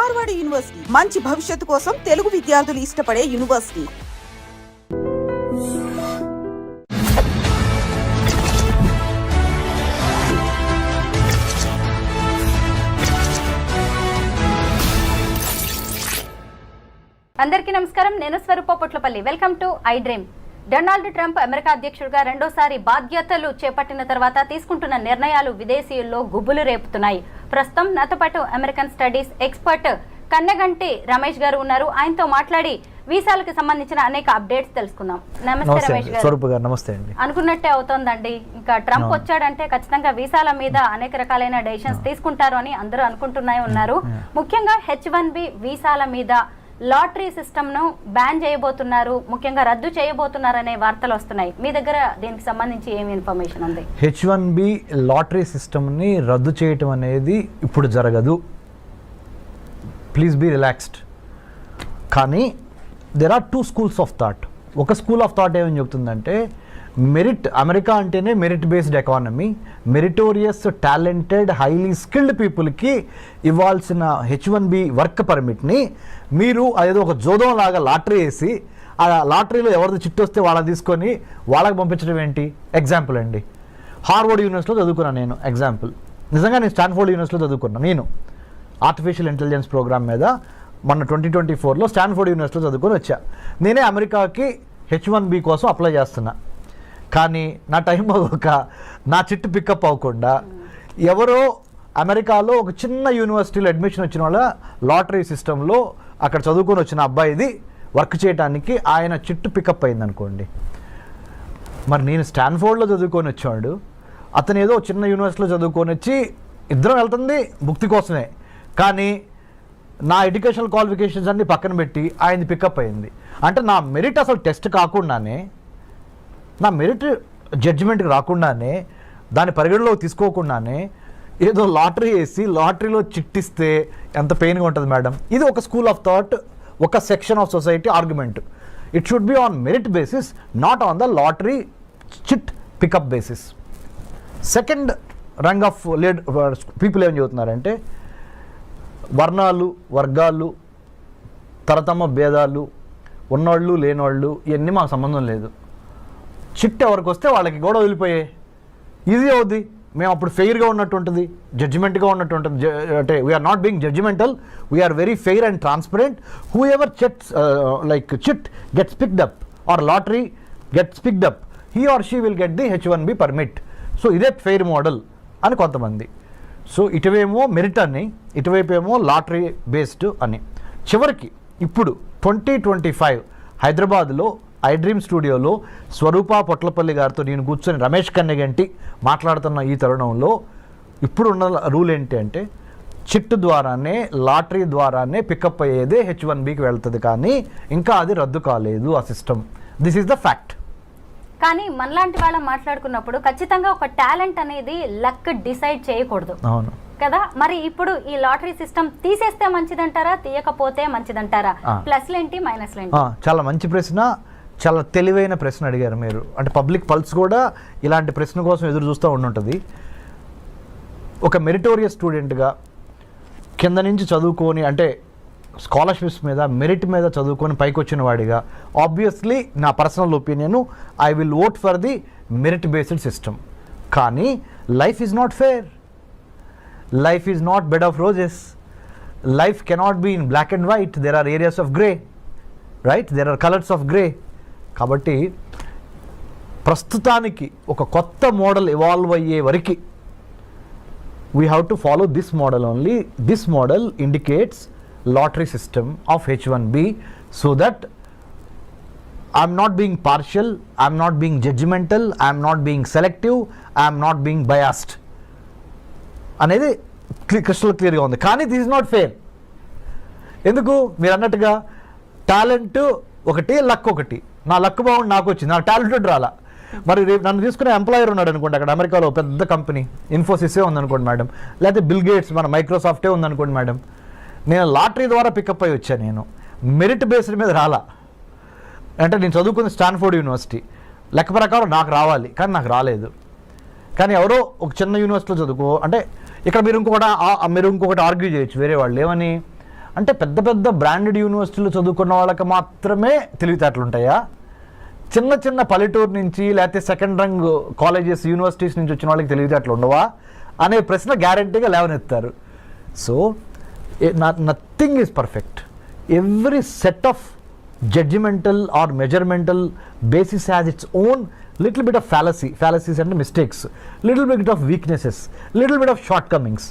Marwadi university మంచి భవిష్యత్తు కోసం తెలుగు విద్యార్థులు ఇష్టపడే యూనివర్సిటీ. అందరికీ నమస్కారం. నేను Swaroopa Potlapalli. Welcome to I dream. Donald Trump America అధ్యక్షుడిగా రెండోసారి బాధ్యతలు చేపట్టిన తర్వాత తీసుకుంటున్న నిర్ణయాలు విదేశీయుల్లో గుబులు రేపుతున్నాయి. ప్రస్తుతం నాతో పాటు American studies expert Kanneganti Ramesh గారు ఉన్నారు. ఆయనతో మాట్లాడి వీసాలకు సంబంధించిన అనేక అప్డేట్స్ తెలుసుకుందాం. నమస్తే రమేష్ గారు. నమస్తే అండి. అనుకున్నట్టే అవుతోందండి. ఇంకా ట్రంప్ వచ్చాడంటే ఖచ్చితంగా వీసాల మీద అనేక రకాలైన డెసిషన్స్ తీసుకుంటారు అని అందరూ అనుకుంటూనే ఉన్నారు. ముఖ్యంగా H1B వీసాల మీద లాటరీ సిస్టమ్ ను బ్యాన్ చేయబోతున్నారు, ముఖ్యంగా రద్దు చేయబోతున్నారు అనే వార్తలు వస్తున్నాయి. మీ దగ్గర దీనికి సంబంధించి ఏమి ఇన్ఫర్మేషన్ ఉంది? H1B లాటరీ సిస్టమ్ని రద్దు చేయటం అనేది ఇప్పుడు జరగదు. Please be relaxed. కానీ there are 2 schools of thought. ఒక స్కూల్ ఆఫ్ థాట్ ఏమని చెప్తుందంటే, మెరిట్, అమెరికా అంటేనే merit based economy, meritorious talented highly skilled పీపుల్కి ఇవ్వాల్సిన H1B వర్క్ పర్మిట్ని మీరు అదేదో ఒక జోదం లాగా లాటరీ వేసి ఆ లాటరీలో ఎవరిది చిట్టు వస్తే వాళ్ళని తీసుకొని వాళ్ళకి పంపించడం ఏంటి? ఎగ్జాంపుల్ అండి, హార్వర్డ్ యూనివర్సిటీలో చదువుకున్నాను నేను. ఎగ్జాంపుల్, నిజంగా నేను స్టాన్ఫోర్డ్ యూనివర్సిటీలో చదువుకున్నాను. నేను ఆర్టిఫిషియల్ ఇంటెలిజెన్స్ ప్రోగ్రామ్ మీద మొన్న 2024లో స్టాన్ఫోర్డ్ యూనివర్సిటీలో చదువుకొని వచ్చా. నేనే అమెరికాకి H1B కోసం అప్లై చేస్తున్నా. కానీ నా టైం అవ్వక నా చిట్టు పికప్ అవ్వకుండా ఎవరో అమెరికాలో ఒక చిన్న యూనివర్సిటీలో అడ్మిషన్ వచ్చిన వాళ్ళ లాటరీ సిస్టంలో అక్కడ చదువుకొని వచ్చిన అబ్బాయిది వర్క్ చేయడానికి ఆయన చిట్టు పికప్ అయింది అనుకోండి. మరి నేను స్టాన్ఫోర్డ్లో చదువుకొని వచ్చాడు, అతను ఏదో చిన్న యూనివర్సిటీలో చదువుకొని వచ్చి ఇద్దరం వెళ్తుంది భుక్తి కోసమే. కానీ నా ఎడ్యుకేషనల్ క్వాలిఫికేషన్స్ అన్ని పక్కన పెట్టి ఆయనది పికప్ అయింది. అంటే నా మెరిట్ అసలు టెస్ట్ కాకుండానే, నా మెరిట్ జడ్జిమెంట్కి రాకుండానే, దాని పరిగణలోకి తీసుకోకుండానే ఏదో లాటరీ వేసి లాటరీలో చిట్టిస్తే ఎంత పెయిన్గా ఉంటుంది మేడం. ఇది ఒక స్కూల్ ఆఫ్ థాట్, ఒక section of society argument. It should be on merit basis, not on the lottery chit pick up basis. Second rung of people ఏం చెబుతున్నారంటే, వర్ణాలు, వర్గాలు, తరతమ భేదాలు, ఉన్నోళ్ళు లేనోళ్ళు, ఇవన్నీ మాకు సంబంధం లేదు. చిట్ ఎవరికి వస్తే వాళ్ళకి కూడా వదిలిపోయాయి. ఈజీ అవుద్ది. మేము అప్పుడు ఫెయిర్గా ఉన్నట్టు ఉంటుంది, జడ్జిమెంట్గా ఉన్నట్టు ఉంటుంది. అంటే we are not being judgmental, we are very fair and transparent. Whoever like chit gets picked up or lottery gets picked up, he or she will get the H1B permit. So ఇదే fair model అని కొంతమంది. So ఇటువేమో merit అని, ఇటువైపు ఏమో lottery based అని. చివరికి ఇప్పుడు 2025 హైదరాబాద్లో ఐ డ్రీమ్ స్టూడియోలో స్వరూప పొట్లపల్లి గారితో నేను కూర్చొని రమేష్ కన్నెగంటి మాట్లాడుతున్న ఈ తరుణంలో ఇప్పుడున్న రూల్ ఏంటి అంటే, చిట్టు ద్వారానే, లాటరీ ద్వారానే పికప్ అయ్యేదే H1Bకి వెళ్తుంది. కానీ ఇంకా అది రద్దు కాలేదు ఆ system. This is the fact. కానీ మనలాంటి వాళ్ళం మాట్లాడుకున్నప్పుడు ఖచ్చితంగా ఒక టాలెంట్ అనేది లక్ డిసైడ్ చేయకూడదు. అవును కదా. మరి ఇప్పుడు ఈ లాటరీ సిస్టమ్ తీసేస్తే మంచిదంటారా, తీయకపోతే మంచిదంటారా? ప్లస్లు ఏంటి, మైనస్లు ఏంటి? చాలా మంచి ప్రశ్న, చాలా తెలివైన ప్రశ్న అడిగారు మీరు. అంటే పబ్లిక్ పల్స్ కూడా ఇలాంటి ప్రశ్న కోసం ఎదురు చూస్తూ ఉండుంటుంది. ఒక మెరిటోరియస్ స్టూడెంట్గా కింద నుంచి చదువుకొని, అంటే స్కాలర్షిప్స్ మీద, మెరిట్ మీద చదువుకొని పైకి వచ్చిన వాడిగా, ఆబ్వియస్లీ నా personal opinion, I will vote for the merit based system. కానీ life is not fair. Life is not bed of roses. Life cannot be in black and white. There are areas of grey, right? There are colours of grey. కాబట్టి ప్రస్తుతానికి ఒక కొత్త model evolve అయ్యే వరకు we have to follow this model only. This model indicates lottery system of H1B, so that I'm not being partial, I'm not being judgmental, I'm not being selective, I'm not being biased అనేది crystal క్లియర్గా ఉంది. కానీ this is not fair. ఎందుకు? మీరు అన్నట్టుగా talent ఒకటి, luck ఒకటి. నా లక్ బాగుండి నాకు వచ్చింది, నా టాలెంటెడ్ రాలా. మరి రేపు నన్ను తీసుకునే ఎంప్లాయర్ ఉన్నాడు అనుకోండి, అక్కడ అమెరికాలో పెద్ద కంపెనీ ఇన్ఫోసిసే ఉందనుకోండి మేడం, లేకపోతే బిల్ గేట్స్, మన మైక్రోసాఫ్టే ఉందనుకోండి మేడం. నేను లాటరీ ద్వారా పికప్ అయ్యి వచ్చాను, నేను మెరిట్ బేస్డ్ మీద రాలా. అంటే నేను చదువుకుంది స్టాన్ఫోర్డ్ యూనివర్సిటీ, లెక్క ప్రకారం నాకు రావాలి, కానీ నాకు రాలేదు. కానీ ఎవరో ఒక చిన్న యూనివర్సిటీలో చదువుకో అంటే ఇక్కడ మీరు ఇంకొకటి ఆర్గ్యూ చేయొచ్చు వేరే వాళ్ళు ఏమని, అంటే పెద్ద పెద్ద బ్రాండెడ్ యూనివర్సిటీలు చదువుకున్న వాళ్ళకి మాత్రమే తెలివితేటలు ఉంటాయా? చిన్న చిన్న పల్లెటూరు నుంచి లేకపోతే సెకండ్ రంగ్ కాలేజెస్ యూనివర్సిటీస్ నుంచి వచ్చిన వాళ్ళకి తెలివితేటలు ఉండవా అనే ప్రశ్న గ్యారంటీగా లేవనెత్తారు. So nothing is perfect. Every set of judgemental or measuremental basis has its own little bit of fallacies అంటే mistakes, little bit of weaknesses, little bit of shortcomings.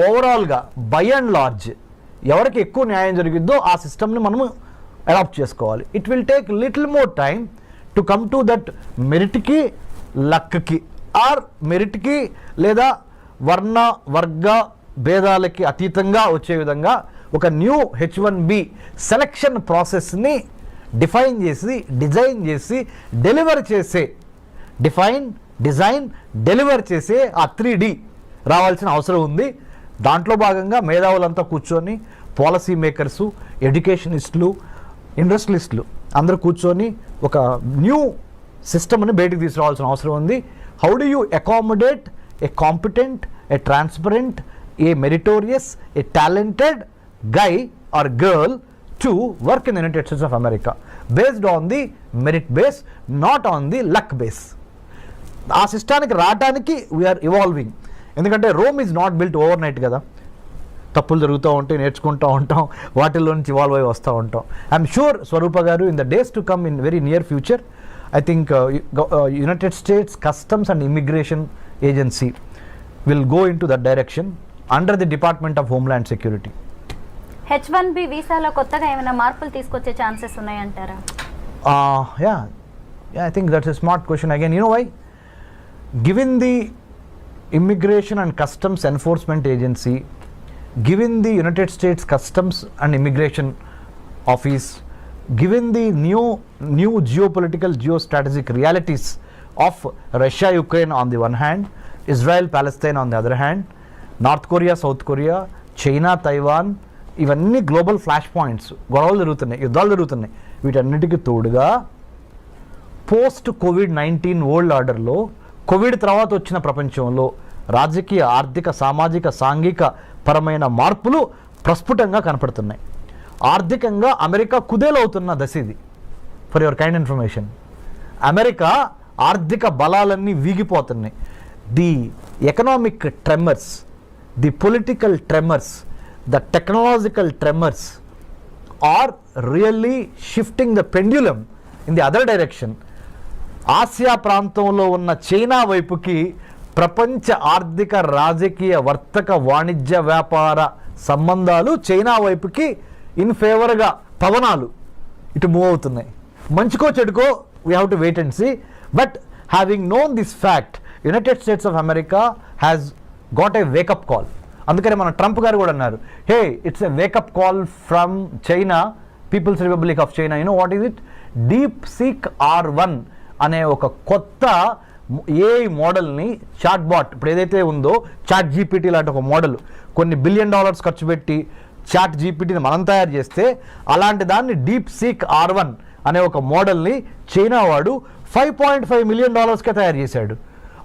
ఓవరాల్గా బై అండ్ లార్జ్ ఎవరికి ఎక్కువ న్యాయం జరిగిద్దో ఆ సిస్టమ్ని మనము adapt చేసుకోవాలి. It will take little more time to come to that మెరిట్కి లక్కి ఆర్ మెరిట్కి లేదా వర్ణ వర్గ భేదాలకి అతీతంగా వచ్చే విధంగా ఒక న్యూ H1B సెలక్షన్ ప్రాసెస్ని డిఫైన్ చేసి డిజైన్ చేసి డెలివర్ చేసే డెలివర్ చేసే ఆ 3D రావాల్సిన అవసరం ఉంది. దాంట్లో భాగంగా మేధావులంతా కూర్చొని పాలసీ మేకర్సు, ఎడ్యుకేషనిస్టులు, ఇండస్ట్రియలిస్టులు అందరూ కూర్చొని ఒక న్యూ సిస్టమ్ని బయటికి తీసుకురావాల్సిన అవసరం ఉంది. How do you accommodate A competent, A transparent, A meritorious, A talented guy or girl to work in the United States of America based on the merit base, not on the luck base. ఆ సిస్టానికి రావడానికి we are evolving. ఎందుకంటే Rome is not built over night కదా. తప్పులు జరుగుతూ ఉంటాయి, నేర్చుకుంటూ ఉంటాం, వాటిల్లో నుంచి ఇవాల్వ్ అయి వస్తూ ఉంటాం. ఐఎమ్ షూర్ స్వరూప గారు in the days to come in very near future I think United states customs and immigration agency will go in to that direction under the department of homeland security. H1B వీసాలో కొత్తగా ఏమైనా మార్పులు తీసుకొచ్చే chances ఉన్నాయంటారా? Yeah, I think that's a smart question again. You know why? Given the Immigration and Customs Enforcement Agency, given the United States Customs and Immigration Office, given the new geopolitical, geostrategic realities of Russia, Ukraine on the one hand, Israel, Palestine on the other hand, North Korea, South Korea, China, Taiwan, ఇవన్నీ global flash points, గొడవలు జరుగుతున్నాయి, యుద్ధాలు జరుగుతున్నాయి. వీటన్నిటికీ తోడుగా post COVID-19 world ఆర్డర్లో Covid తర్వాత వచ్చిన ప్రపంచంలో రాజకీయ, ఆర్థిక, సామాజిక, సాంఘిక పరమైన మార్పులు ప్రస్ఫుటంగా కనపడుతున్నాయి. ఆర్థికంగా అమెరికా కుదేలవుతున్న దశ ఇది. For your kind information, America ఆర్థిక బలాలన్నీ వీగిపోతున్నాయి. The economic tremors, the political tremors, the technological tremors are really shifting the pendulum in the other direction. Asia ప్రాంతంలో ఉన్న చైనా వైపుకి ప్రపంచ ఆర్థిక, రాజకీయ, వర్తక, వాణిజ్య, వ్యాపార సంబంధాలు చైనా వైపుకి ఇన్ ఫేవర్గా పవనాలు ఇటు మూవ్ అవుతున్నాయి. మంచికో చెడుకో we have to wait and see. But having known this fact, United States of America has got a wake up call. అందుకని మన ట్రంప్ గారు కూడా అన్నారు, hey it's a wake up call from China, People's Republic of China. You know what is it? DeepSeek R1 అనే ఒక కొత్త AI మోడల్ని, chat bot ఇప్పుడు ఏదైతే ఉందో చాట్ GPT లాంటి ఒక మోడల్, కొన్ని $1 బిలియన్ ఖర్చు పెట్టి చాట్ GPTని మనం తయారు చేస్తే, అలాంటి దాన్ని DeepSeek R1 అనే ఒక మోడల్ని చైనా వాడు $5.5 మిలియన్ తయారు చేశాడు.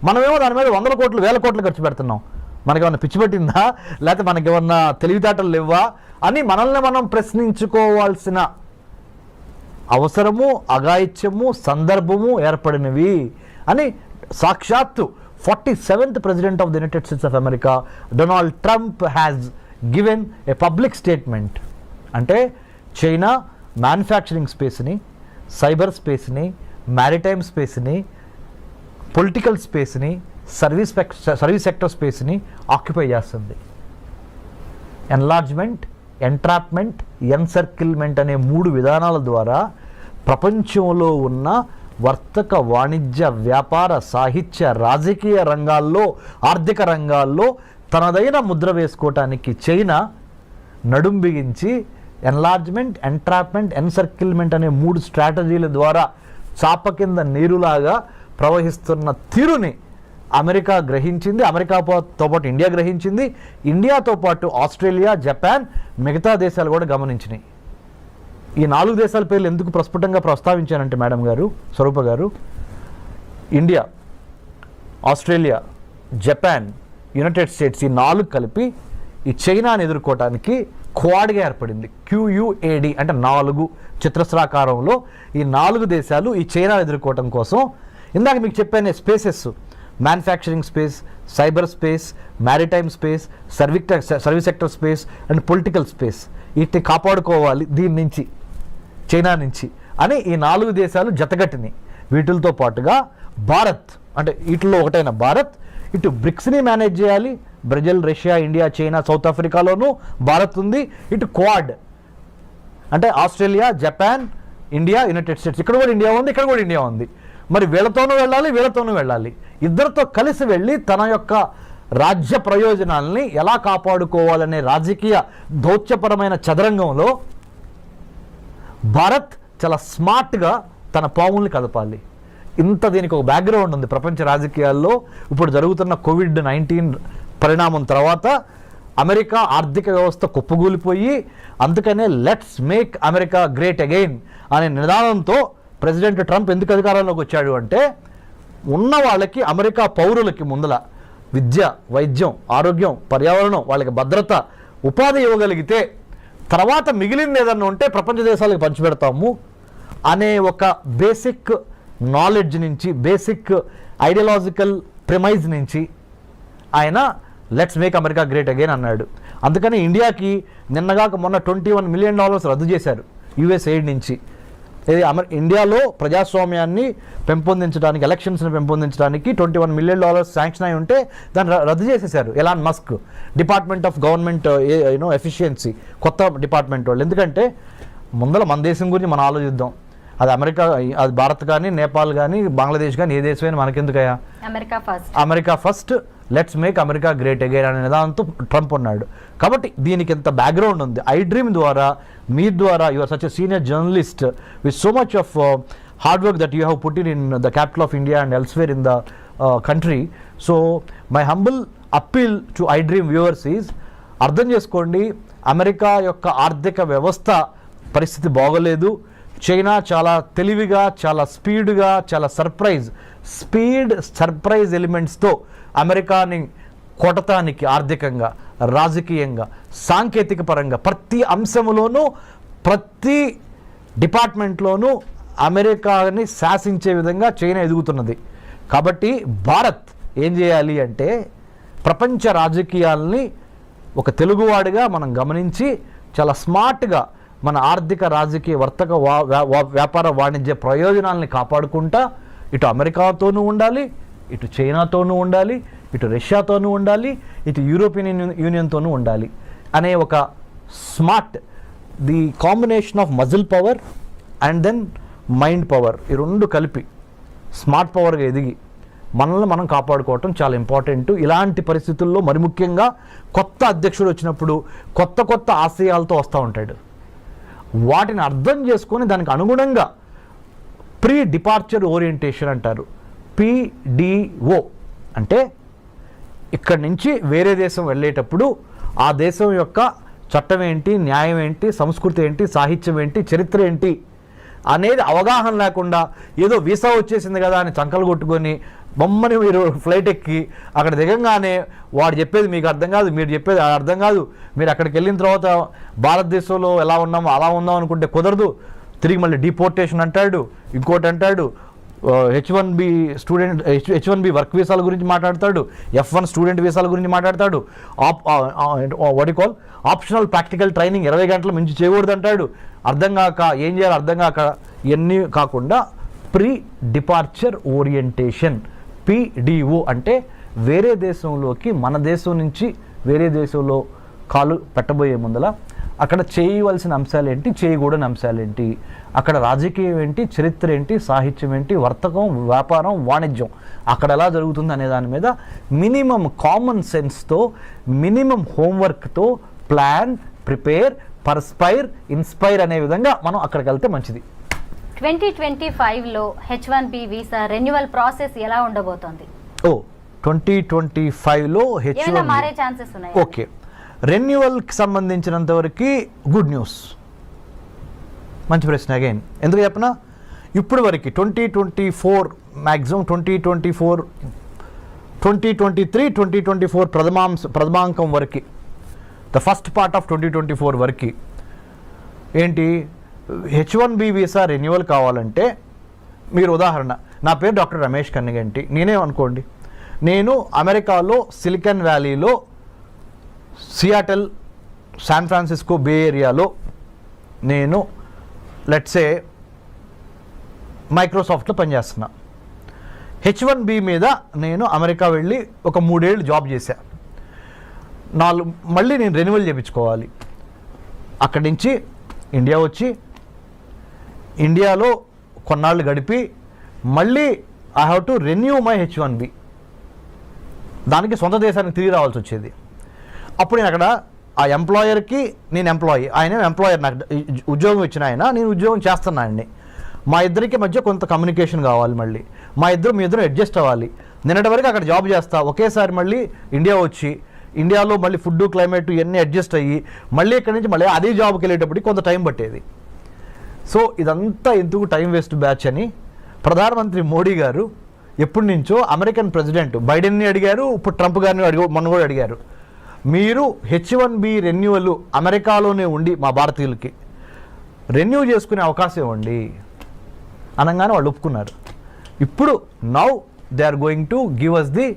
మనమేమో దాని మీద 100 కోట్లు 1000 కోట్లు ఖర్చు పెడుతున్నాం. మనకేమన్నా పిచ్చి పట్టిందా, లేకపోతే మనకేమన్నా తెలివితేటలు లేవా అని మనల్ని మనం ప్రశ్నించుకోవాల్సిన అవసరము, అఘాయిత్యము, సందర్భము ఏర్పడినవి అని సాక్షాత్తు 47th president of the United States of America Donald Trump has given a public statement. అంటే చైనా మ్యానుఫ్యాక్చరింగ్ స్పేస్ని, సైబర్ స్పేస్ని, మ్యారిటైమ్ స్పేస్ని, పొలిటికల్ స్పేస్ని, సర్వీస్ సెక్టర్ స్పేస్ని ఆక్యుపై చేస్తుంది. ఎన్లార్జ్మెంట్, ఎంట్రాప్మెంట్, ఎన్సర్కిల్మెంట్ అనే 3 విధానాల ద్వారా ప్రపంచంలో ఉన్న వర్తక, వాణిజ్య, వ్యాపార, సాహిత్య, రాజకీయ రంగాల్లో, ఆర్థిక రంగాల్లో తనదైన ముద్ర వేసుకోవటానికి చైనా నడుం బిగించి ఎన్లార్జ్మెంట్, ఎంట్రాప్మెంట్, ఎన్సర్కిల్మెంట్ అనే 3 స్ట్రాటజీల ద్వారా చాప కింద నీరులాగా ప్రవహిస్తున్న తీరుని అమెరికా గ్రహించింది. అమెరికాతో పాటు ఇండియా గ్రహించింది. ఇండియాతో పాటు ఆస్ట్రేలియా, జపాన్, మిగతా దేశాలు కూడా గమనించినాయి. ఈ 4 దేశాల పేర్లు ఎందుకు ప్రస్ఫుటంగా ప్రస్తావించానంటే మేడం గారు, స్వరూప గారు, India, Australia, Japan, United states ఈ 4 కలిపి ఈ చైనాని ఎదుర్కోవటానికి క్వాడ్గా ఏర్పడింది. QUAD అంటే 4 చతురస్రాకారంలో ఈ 4 దేశాలు ఈ చైనా ఎదుర్కోవటం కోసం ఇందాక మీకు చెప్పాను spaces, manufacturing space, cyber space, maritime space, service sector space and political space, వీటిని కాపాడుకోవాలి దీని నుంచి, చైనా నుంచి అని ఈ 4 దేశాలు జతగట్టినాయి. వీటితో పాటుగా భారత్ అంటే వీటిలో ఒకటైన భారత్ ఇటు బ్రిక్స్ని మేనేజ్ చేయాలి. Brazil, Russia, India, China, South ఆఫ్రికాలోనూ భారత్ ఉంది. ఇటు క్వాడ్ అంటే Australia, Japan, India, United States, ఇక్కడ కూడా ఇండియా ఉంది, ఇక్కడ కూడా ఇండియా ఉంది. మరి వీళ్ళతోనూ వెళ్ళాలి, వీళ్ళతోనూ వెళ్ళాలి. ఇద్దరితో కలిసి వెళ్ళి తన యొక్క రాజ్య ప్రయోజనాల్ని ఎలా కాపాడుకోవాలనే రాజకీయ దౌత్యపరమైన చదరంగంలో భారత్ చాలా స్మార్ట్గా తన పావుల్ని కదపాలి. ఇంత దీనికి ఒక బ్యాక్గ్రౌండ్ ఉంది ప్రపంచ రాజకీయాల్లో. ఇప్పుడు జరుగుతున్న COVID-19 పరిణామం తర్వాత అమెరికా ఆర్థిక వ్యవస్థ కుప్పగూలిపోయి, అందుకనే let's make America great again అనే నినాదంతో ప్రెసిడెంట్ ట్రంప్ ఎందుకు అధికారంలోకి వచ్చాడు అంటే, ఉన్న వాళ్ళకి అమెరికా పౌరులకి ముందల విద్య, వైద్యం, ఆరోగ్యం, పర్యావరణం, వాళ్ళకి భద్రత, ఉపాధి ఇవ్వగలిగితే తర్వాత మిగిలింది ఏదన్నా ఉంటే ప్రపంచ దేశాలకు పంచిపెడతాము అనే ఒక బేసిక్ నాలెడ్జ్ నుంచి, బేసిక్ ఐడియాలజికల్ ప్రిమైజ్ నుంచి ఆయన let's make America great again అన్నాడు. అందుకని ఇండియాకి నిన్నగాక మొన్న $21 మిలియన్ రద్దు చేశారు US ఎయిడ్ నుంచి. ఇది ఇండియాలో ప్రజాస్వామ్యాన్ని పెంపొందించడానికి, ఎలక్షన్స్ని పెంపొందించడానికి $21 మిలియన్ శాంక్షన్ అయి ఉంటే దాన్ని రద్దు చేసేశారు Elon Musk, department of government efficiency, కొత్త డిపార్ట్మెంట్ వాళ్ళు. ఎందుకంటే ముందర మన దేశం గురించి మనం ఆలోచిద్దాం. అది అమెరికా, అది భారత్ కానీ, నేపాల్ కానీ, బంగ్లాదేశ్ కానీ, ఏ దేశమైనా మనకెందుకయ్యా, America first, let's make America great again అనే నిదానంతో ట్రంప్ ఉన్నాడు. కాబట్టి దీనికి ఎంత బ్యాక్గ్రౌండ్ ఉంది. ఐ డ్రీమ్ ద్వారా, మీ ద్వారా, you are such a senior journalist with so much of hard work that you have put in the capital of India and elsewhere in the country. So my humble appeal to I dream viewers is, అర్థం చేసుకోండి, America యొక్క ఆర్థిక వ్యవస్థ పరిస్థితి బాగోలేదు. China చాలా తెలివిగా, చాలా స్పీడ్గా, చాలా సర్ప్రైజ్ ఎలిమెంట్స్తో అమెరికాని కొట్టడానికి ఆర్థికంగా, రాజకీయంగా, సాంకేతిక పరంగా ప్రతి అంశంలోనూ, ప్రతి డిపార్ట్మెంట్లోనూ అమెరికాని శాసించే విధంగా చైనా ఎదుగుతున్నది. కాబట్టి భారత్ ఏం చేయాలి అంటే, ప్రపంచ రాజకీయాల్ని ఒక తెలుగువాడిగా మనం గమనించి చాలా స్మార్ట్గా మన ఆర్థిక, రాజకీయ, వర్తక, వ్యాపార, వాణిజ్య ప్రయోజనాలని కాపాడుకుంటా ఇటు అమెరికాతోనూ ఉండాలి, ఇటు చైనాతోనూ ఉండాలి, ఇటు రష్యాతోనూ ఉండాలి, ఇటు యూరోపియన్ యూనియన్తోనూ ఉండాలి అనే ఒక smart, the combination of muscle power and then mind power, ఈ రెండు కలిపి స్మార్ట్ పవర్గా ఎదిగి మనల్ని మనం కాపాడుకోవటం చాలా ఇంపార్టెంట్. ఇలాంటి పరిస్థితుల్లో మరి ముఖ్యంగా కొత్త అధ్యక్షుడు వచ్చినప్పుడు కొత్త ఆశయాలతో వస్తూ ఉంటాడు. వాటిని అర్థం చేసుకొని దానికి అనుగుణంగా ప్రీ డిపార్చర్ ఓరియంటేషన్ అంటారు, PDO అంటే ఇక్కడి నుంచి వేరే దేశం వెళ్ళేటప్పుడు ఆ దేశం యొక్క చట్టం ఏంటి, న్యాయం ఏంటి, సంస్కృతి ఏంటి, సాహిత్యం ఏంటి, చరిత్ర ఏంటి అనేది అవగాహన లేకుండా ఏదో వీసా వచ్చేసింది కదా అని చంకలు కొట్టుకొని బొమ్మని మీరు ఫ్లైట్ ఎక్కి అక్కడ దిగంగానే వాడు చెప్పేది మీకు అర్థం కాదు, మీరు చెప్పేది అర్థం కాదు, మీరు అక్కడికి వెళ్ళిన తర్వాత భారతదేశంలో ఎలా ఉన్నామో అలా ఉందాం అనుకుంటే కుదరదు, తిరిగి మళ్ళీ డిపోర్టేషన్ అంటాడు, ఇంకోటి అంటాడు, H1B వర్క్ వీసాల గురించి మాట్లాడతాడు, F1 స్టూడెంట్ వీసాల గురించి మాట్లాడతాడు, ఆప్షనల్ ప్రాక్టికల్ ట్రైనింగ్ 20 గంటల మించి చేయకూడదు అంటాడు. అర్థం కాక ఏం చేయాలో అర్థం కాక ఇవన్నీ కాకుండా ప్రీ డిపార్చర్ ఓరియంటేషన్, PDO అంటే వేరే దేశంలోకి మన దేశం నుంచి వేరే దేశంలో కాలు పెట్టబోయే ముందల అక్కడ చేయవలసిన అంశాలు ఏంటి, చేయకూడని అంశాలు ఏంటి, అక్కడ రాజకీయం ఏంటి, చరిత్ర ఏంటి, సాహిత్యం ఏంటి, వర్తకం, వ్యాపారం, వాణిజ్యం అక్కడ ఎలా జరుగుతుంది అనే దాని మీద మినిమం కామన్ సెన్స్తో, మినిమం హోంవర్క్తో ప్లాన్, ప్రిపేర్, పర్స్పైర్, ఇన్స్పైర్ అనే విధంగా మనం అక్కడికి వెళ్తే మంచిది. 2025లో H1B వీసా రెన్యువల్ ప్రాసెస్ ఎలా ఉండబోతోంది? 2025లో ఏమైనా మారే ఛాన్సెస్ ఉన్నాయి? ఓకే, రెన్యువల్కి సంబంధించినంత వరకు గుడ్ న్యూస్. మంచి ప్రశ్న. అగైన్ ఎందుకు చెప్పనా, ఇప్పుడు వరకు 2024 మ్యాక్సిమం 2023, 2024 ప్రథమాంకం వరకు ద ఫస్ట్ పార్ట్ ఆఫ్ 2024 వరకు ఏంటి H1B వీసా రెన్యువల్ కావాలంటే మీరు ఉదాహరణ, నా పేరు డాక్టర్ రమేష్ కన్నిగంటి, నేనే అనుకోండి, నేను అమెరికాలో సిలికాన్ వ్యాలీలో సియాటల్, శాన్ ఫ్రాన్సిస్కో, బే ఏరియాలో నేను లెట్సే మైక్రోసాఫ్ట్లో పనిచేస్తున్నా. H1B మీద నేను అమెరికా వెళ్ళి ఒక 3 ఏళ్ళు జాబ్ చేశా. మళ్ళీ నేను రెన్యువల్ చేయించుకోవాలి. అక్కడి నుంచి ఇండియా వచ్చి ఇండియాలో కొన్నాళ్ళు గడిపి మళ్ళీ I have to renew my H1B. దానికి సొంత దేశానికి తిరిగి రావాల్సి వచ్చేది. అప్పుడు నేను అక్కడ ఆ ఎంప్లాయర్కి నేను ఎంప్లాయీ, ఆయన ఎంప్లాయర్, నాకు ఉద్యోగం ఇచ్చిన ఆయన, నేను ఉద్యోగం చేస్తున్నానండి. మా ఇద్దరికి మధ్య కొంత కమ్యూనికేషన్ కావాలి. మళ్ళీ మీ ఇద్దరు అడ్జస్ట్ అవ్వాలి. నిన్నటి వరకు అక్కడ జాబ్ చేస్తా, ఒకేసారి మళ్ళీ ఇండియా వచ్చి ఇండియాలో మళ్ళీ ఫుడ్, క్లైమేట్ ఇవన్నీ అడ్జస్ట్ అయ్యి మళ్ళీ ఇక్కడి నుంచి మళ్ళీ అదే జాబ్కి వెళ్ళేటప్పటికి కొంత టైం పట్టేది. సో ఇదంతా ఎందుకు టైం వేస్ట్ బ్యాచ్ అని ప్రధానమంత్రి మోడీ గారు ఎప్పటి నుంచో అమెరికన్ ప్రెసిడెంట్ బైడెన్ని అడిగారు, ఇప్పుడు ట్రంప్ గారిని మొన్న కూడా అడిగారు, మీరు H1B రెన్యువల్ అమెరికాలోనే ఉండి మా భారతీయులకి రెన్యూ చేసుకునే అవకాశం ఇవ్వండి అనగానే వాళ్ళు ఒప్పుకున్నారు. ఇప్పుడు now they are going to give us the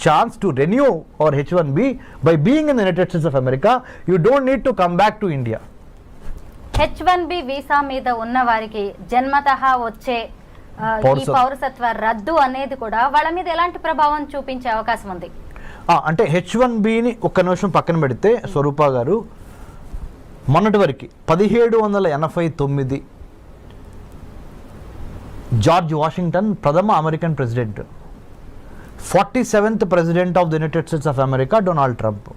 chance to renew our H1B by being in the United States of America. You don't need to come back to India. H1B visa మీద ఉన్న వారికి జన్మతహా వచ్చే ఈ పౌరసత్వ రద్దు అనేది కూడా వాళ్ళ మీద ఎలాంటి ప్రభావం చూపించే అవకాశం ఉంది? అంటే H1Bని ఒక్క నిమిషం పక్కన పెడితే స్వరూప గారు, మొన్నటి వరకు 1789 జార్జ్ వాషింగ్టన్ ప్రథమ American president, 47th president of the United States of America Donald Trump.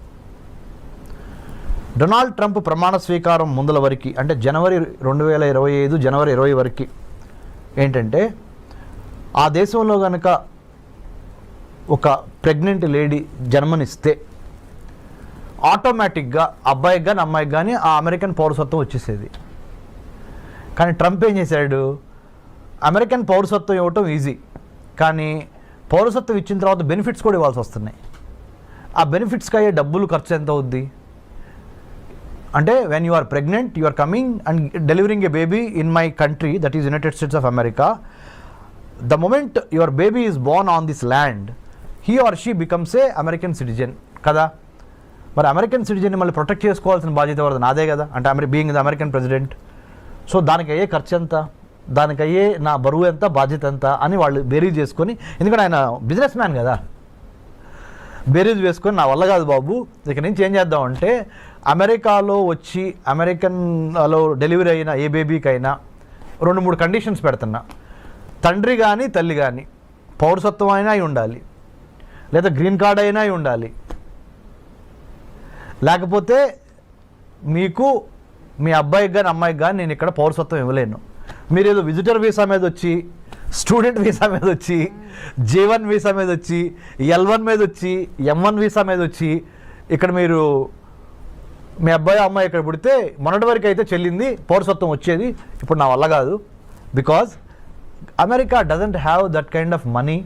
Donald Trump ప్రమాణ స్వీకారం ముందల వరకు అంటే జనవరి 2025 జనవరి 20 వరకు ఏంటంటే, ఆ దేశంలో కనుక ఒక ప్రెగ్నెంట్ లేడీ జన్మనిస్తే ఆటోమేటిక్గా అబ్బాయికి కానీ అమ్మాయికి కానీ ఆ అమెరికన్ పౌరసత్వం వచ్చేసేది. కానీ ట్రంప్ ఏం చేశాడు, అమెరికన్ పౌరసత్వం ఇవ్వటం ఈజీ, కానీ పౌరసత్వం ఇచ్చిన తర్వాత బెనిఫిట్స్ కూడా ఇవ్వాల్సి వస్తున్నాయి. ఆ బెనిఫిట్స్కి అయ్యే డబ్బులు ఖర్చు ఎంత అవుద్ది అంటే, when you are pregnant, you are coming and delivering a baby in my country, that is United States of America. The moment your baby is born on this land, he or she becomes a American citizen కదా. మరి American సిటిజన్ని మళ్ళీ protect చేసుకోవాల్సిన బాధ్యత ఎవరిది? నాదే కదా. అంటే being the American president. So దానికి అయ్యే ఖర్చు ఎంత, దానికి అయ్యే నా బరువు ఎంత, బాధ్యత ఎంత అని వాళ్ళు బేరీజ్ చేసుకొని, ఎందుకంటే ఆయన బిజినెస్ మ్యాన్ కదా, బేరీజ్ వేసుకొని నా వల్ల కాదు బాబు, ఇక నుంచి ఏం చేద్దామంటే అమెరికాలో వచ్చి అమెరికన్లో డెలివరీ అయిన ఏ బేబీకైనా 2-3 కండిషన్స్ పెడుతున్నా. తండ్రి కానీ తల్లి కానీ పౌరసత్వం అయినా అయి ఉండాలి, లేదా గ్రీన్ కార్డ్ అయినా అయి ఉండాలి, లేకపోతే మీకు మీ అబ్బాయికి కానీ అమ్మాయికి కానీ నేను ఇక్కడ పౌరసత్వం ఇవ్వలేను. మీరు ఏదో విజిటర్ వీసా మీద వచ్చి, స్టూడెంట్ వీసా మీద వచ్చి, J1 వీసా మీద వచ్చి, L1 మీద వచ్చి, M1 వీసా మీద వచ్చి ఇక్కడ మీరు మీ అబ్బాయి అమ్మాయి ఇక్కడ పుడితే మొన్నటి వరకు అయితే చెల్లింది, పౌరసత్వం వచ్చేది. ఇప్పుడు నా వల్ల కాదు, because America doesn't have that kind of money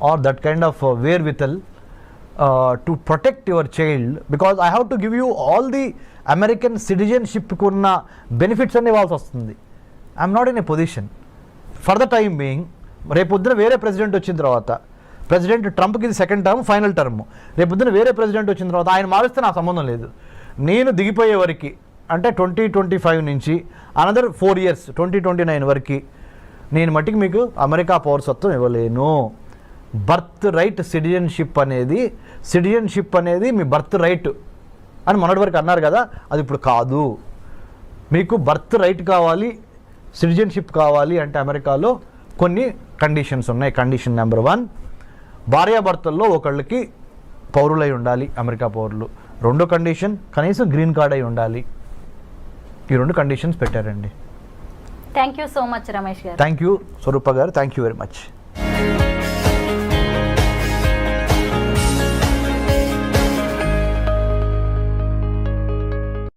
or that kind of wherewithal to protect your child, because I have to give you all the American సిటిజన్షిప్కి ఉన్న బెనిఫిట్స్ అన్ని ఇవ్వాల్సి వస్తుంది. I'm not in a position for the time being. రేపొద్దున వేరే president వచ్చిన తర్వాత, president ట్రంప్కి ఇది సెకండ్ టర్మ్, ఫైనల్ టర్మ్, రేపొద్దున వేరే ప్రెసిడెంట్ వచ్చిన తర్వాత ఆయన మారిస్తే నా సంబంధం లేదు. నేను దిగిపోయే వరకు అంటే 2025 నుంచి అనదర్ 4 years 2029 వరకు నేను మట్టికి మీకు అమెరికా పౌరసత్వం ఇవ్వలేను. బర్త్ రైట్ సిటిజన్షిప్ అనేది మీ బర్త్ రైట్ అని మొన్నటి వరకు అన్నారు కదా, అది ఇప్పుడు కాదు. మీకు బర్త్ రైట్ కావాలి, సిటిజన్షిప్ కావాలి అంటే అమెరికాలో కొన్ని కండిషన్స్ ఉన్నాయి. కండిషన్ నెంబర్ 1, భార్యాభర్తల్లో ఒకళ్ళకి పౌరులై ఉండాలి, అమెరికా పౌరులు. రెండో కండిషన్, కనీసం గ్రీన్ కార్డ్ అయి ఉండాలి. ఈ 2 కండిషన్స్ పెట్టారండి. Thank you so much Ramesh garu. Thank you స్వరూప గారు, థ్యాంక్ యూ వెరీ మచ్.